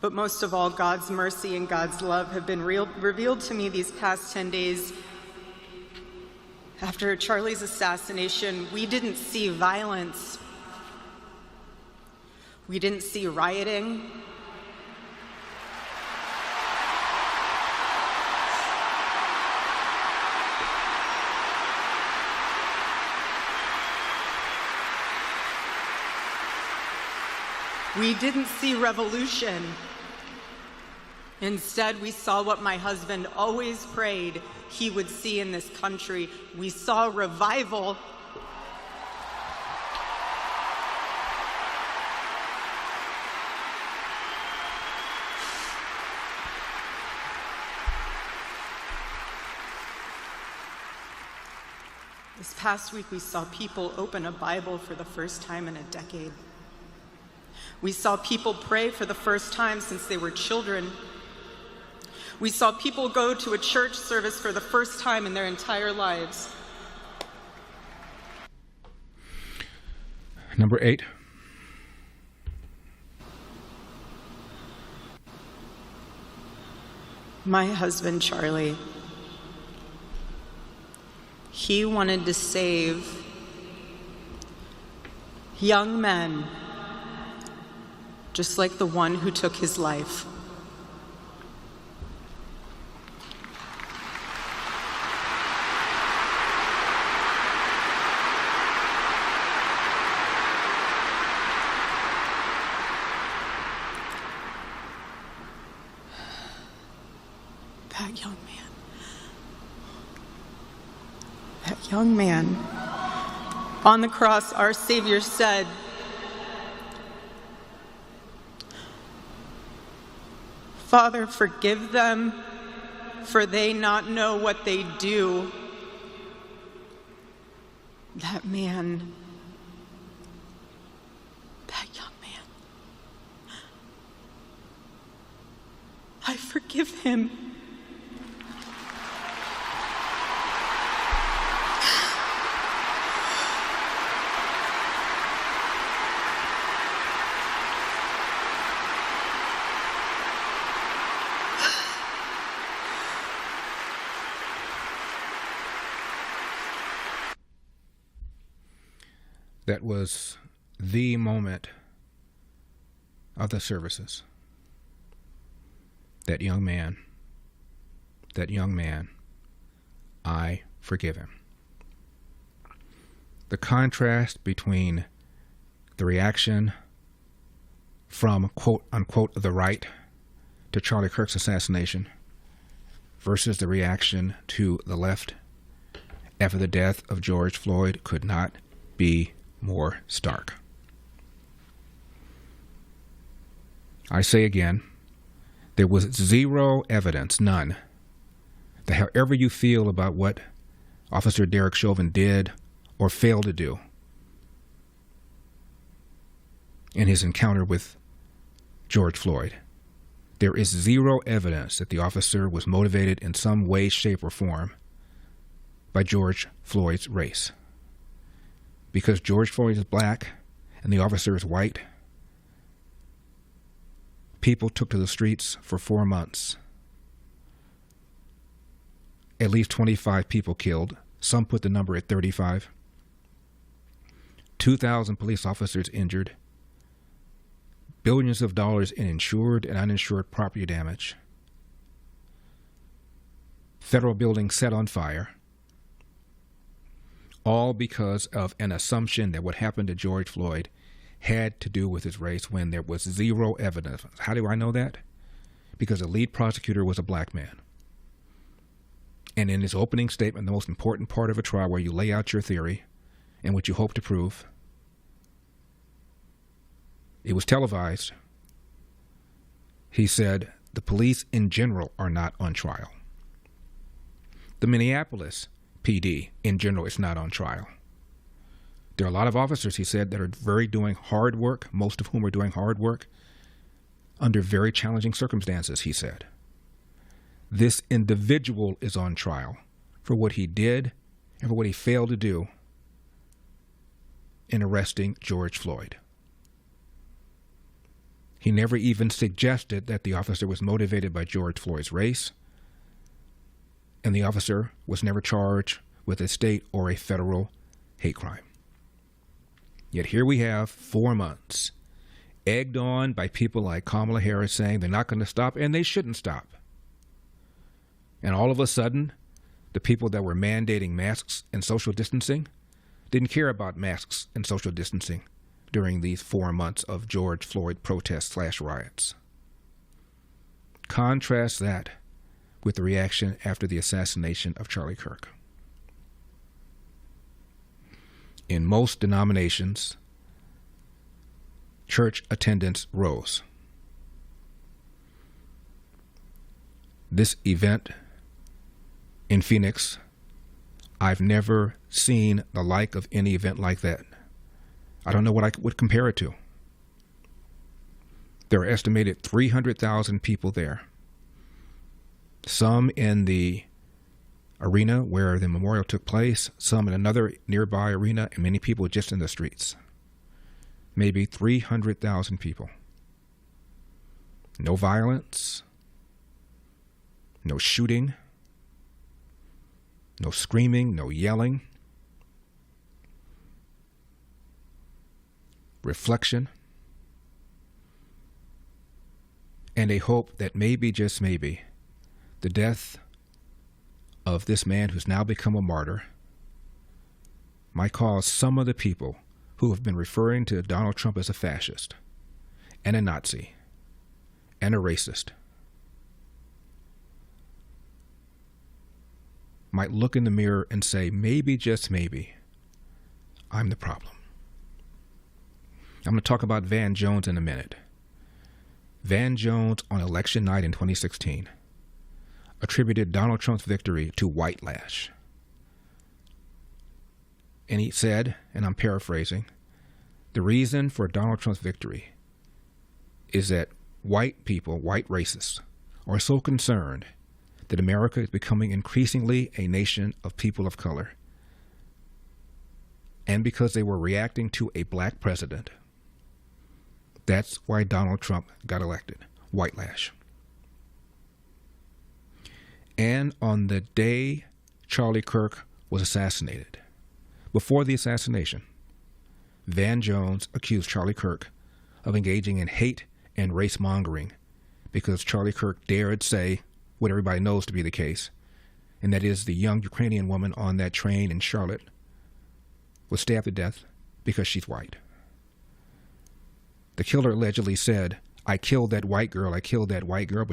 But most of all, God's mercy and God's love have been revealed to me these past 10 days. After Charlie's assassination, we didn't see violence. We didn't see rioting. We didn't see revolution. Instead, we saw what my husband always prayed he would see in this country. We saw revival. This past week, we saw people open a Bible for the first time in a decade. We saw people pray for the first time since they were children. We saw people go to a church service for the first time in their entire lives. Number 8. My husband, Charlie, he wanted to save young men just like the one who took his life. That young man, on the cross, our Savior said, "Father, forgive them, for they not know what they do." That man, that young man, I forgive him. That was the moment of the services. That young man, I forgive him. The contrast between the reaction from quote unquote the right to Charlie Kirk's assassination versus the reaction to the left after the death of George Floyd could not be more stark. I say again, there was zero evidence, none, that however you feel about what Officer Derek Chauvin did or failed to do in his encounter with George Floyd, there is zero evidence that the officer was motivated in some way, shape, or form by George Floyd's race. Because George Floyd is black and the officer is white, people took to the streets for 4 months. At least 25 people killed. Some put the number at 35. 2,000 police officers injured. Billions of dollars in insured and uninsured property damage. Federal buildings set on fire. All because of an assumption that what happened to George Floyd had to do with his race when there was zero evidence. How do I know that? Because the lead prosecutor was a black man. And in his opening statement, the most important part of a trial where you lay out your theory and what you hope to prove, it was televised. He said, the police in general are not on trial. The Minneapolis PD in general is not on trial. There are a lot of officers, he said, that are doing hard work, most of whom are doing hard work under very challenging circumstances, he said. This individual is on trial for what he did and for what he failed to do in arresting George Floyd. He never even suggested that the officer was motivated by George Floyd's race, and the officer was never charged with a state or a federal hate crime. Yet here we have 4 months, egged on by people like Kamala Harris saying they're not going to stop, and they shouldn't stop. And all of a sudden, the people that were mandating masks and social distancing didn't care about masks and social distancing during these 4 months of George Floyd protests/riots. Contrast that with the reaction after the assassination of Charlie Kirk. In most denominations, church attendance rose. This event in Phoenix, I've never seen the like of any event like that. I don't know what I would compare it to. There are estimated 300,000 people there. Some in the arena where the memorial took place, some in another nearby arena, and many people just in the streets. Maybe 300,000 people. No violence, no shooting, no screaming, no yelling. Reflection, and a hope that maybe, just maybe, the death of this man who's now become a martyr might cause some of the people who have been referring to Donald Trump as a fascist and a Nazi and a racist might look in the mirror and say, maybe, just maybe, I'm the problem. I'm going to talk about Van Jones in a minute. Van Jones, on election night in 2016, attributed Donald Trump's victory to white lash. And he said, and I'm paraphrasing, the reason for Donald Trump's victory is that white people, white racists, are so concerned that America is becoming increasingly a nation of people of color. And because they were reacting to a black president, that's why Donald Trump got elected. White lash. And on the day Charlie Kirk was assassinated, before the assassination, Van Jones accused Charlie Kirk of engaging in hate and race mongering because Charlie Kirk dared say what everybody knows to be the case, and that is the young Ukrainian woman on that train in Charlotte was stabbed to death because she's white. The killer allegedly said, I killed that white girl, but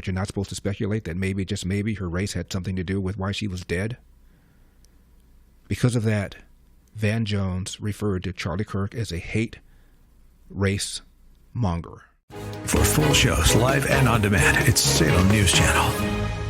you're not supposed to speculate that maybe, just maybe, her race had something to do with why she was dead. Because of that, Van Jones referred to Charlie Kirk as a hate race monger. For full shows, live and on demand, it's Salem News Channel.